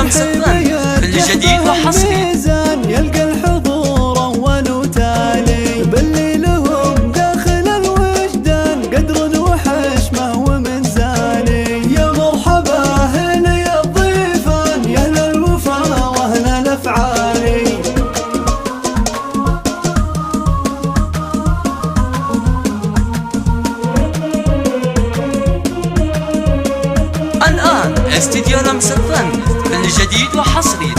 مسطن، كل جديد وحصري. يلقى الحضور أول وتالي، باللي لهم داخل الوجدان قدر وحشمة ومنزالي. يا مرحبا هلا يا الضيفان، يا أهل الوفا وأهل الأفعالي. الآن استديو لمس الفن، كل جديد وحصري.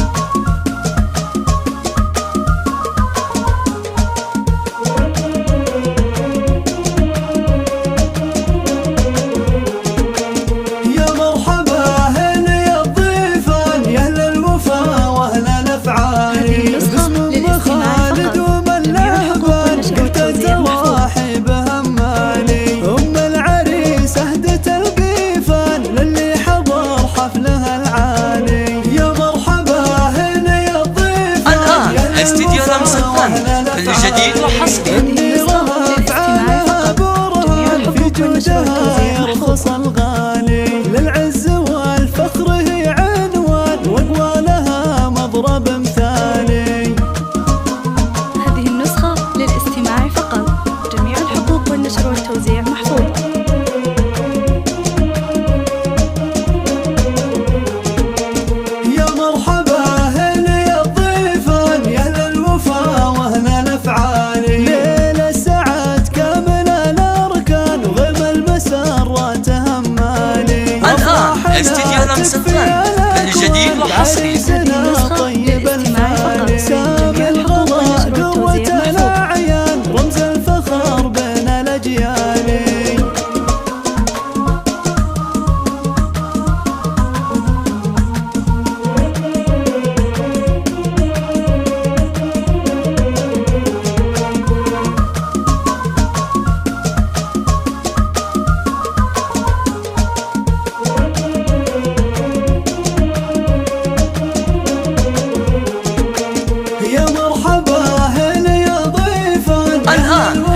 استديو لمس الفن، كل جديد وحصري. في جودها يرخص الغالي، للعز والفخر هي عنوان، واقوالها مضرب مثالي. هذه النسخة للاستماع فقط، جميع الحقوق والنشر والتوزيع محفوظ. استديو لمس الفن، كل جديد وحصري. طيب الفعل سامي الغضا قوة الأعيان، رمز الفخر بين الأجيال.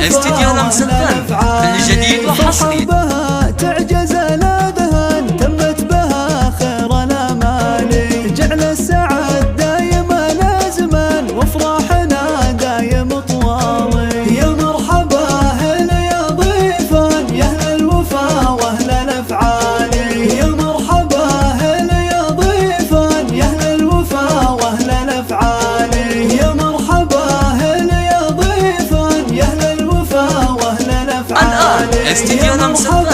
استديو لمس الفن، كل جديد وحصري. تعجز الأذهان، تمت بها خير الأمال، جعل السعد دايما لازما، وافراحنا دايم طوالي. يا مرحبا هلا يا ضيفان، يا أهل الوفا وأهل الأفعال. يا مرحبا هلا يا ضيفان، يا أهل الوفا وأهل الأفعال. يا مرحبا هلا يا ضيفان، يا أهل الآن استديو لمس الفن.